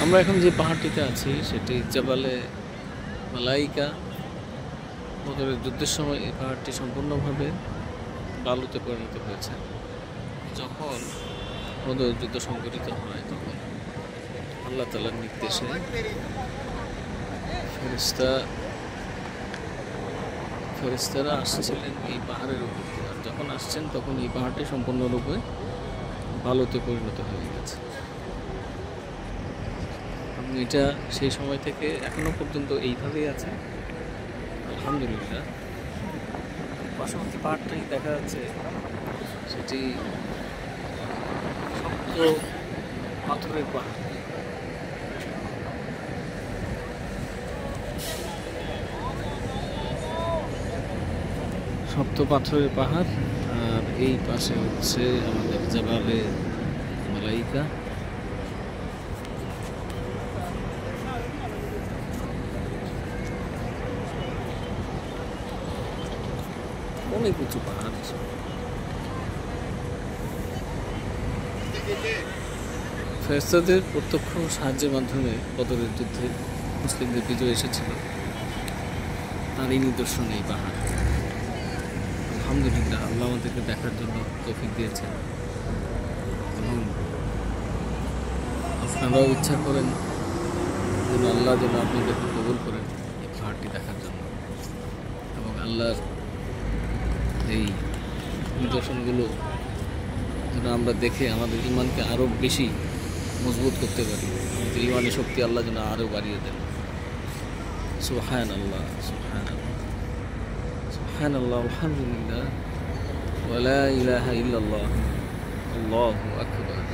আমরা এখন যে পাহাড়টিতে আছি সেটি জাবালে মালাইকা। বদরের যুদ্ধের সময় এই পাহাড়টি সম্পূর্ণভাবে বালুতে পরিণত হয়েছে। যখন বদরের যুদ্ধ সংঘটিত হয় তখন আল্লাহ তাআলার নির্দেশে ফেরেশতারা আসছিলেন এই পাহাড়ের উপর দিয়ে। আর যখন আসছেন তখন এই পাহাড়টি সম্পূর্ণরূপে বালুতে পরিণত হয়ে গেছে। এটা সেই সময় থেকে এখনো পর্যন্ত এইভাবেই আছে, আলহামদুলিল্লাহ। পার্শ্ববর্তী পাহাড়টাই দেখা যাচ্ছে, সেটি শক্ত পাথরের পাহাড়। শক্ত পাথরের পাহাড়। আর এই পাশে হচ্ছে আমাদের জাবালে মালাইকা। অনেক উঁচু পাহাড়। ফেরেশতাদের প্রত্যক্ষ সাহায্যের মাধ্যমে বদরের যুদ্ধে মুসলিমদের বিজয় এসেছিল, তার এই নিদর্শন এই পাহাড়। আলহামদুলিল্লাহ, আল্লাহ আমাদেরকে দেখার জন্য তৌফিক দিয়েছেন এবং আপনারাও ইচ্ছা করেন যেন আল্লাহ যেন আপনাদেরকে কবুল করেন এই পাহাড়টি দেখার জন্য, এবং আল্লাহর এই নিদর্শনগুলো যেন আমরা দেখে আমাদের ঈমানকে আরও বেশি মজবুত করতে পারি। আমাদের ঈমানের শক্তি আল্লাহ যেন আরও বাড়িয়ে দেন। সুবহানাল্লাহ, সুবহানাল্লাহ, সুবহানাল্লাহ, আলহামদুলিল্লাহ, ওয়া লা ইলাহা ইল্লাল্লাহ, আল্লাহু আকবার।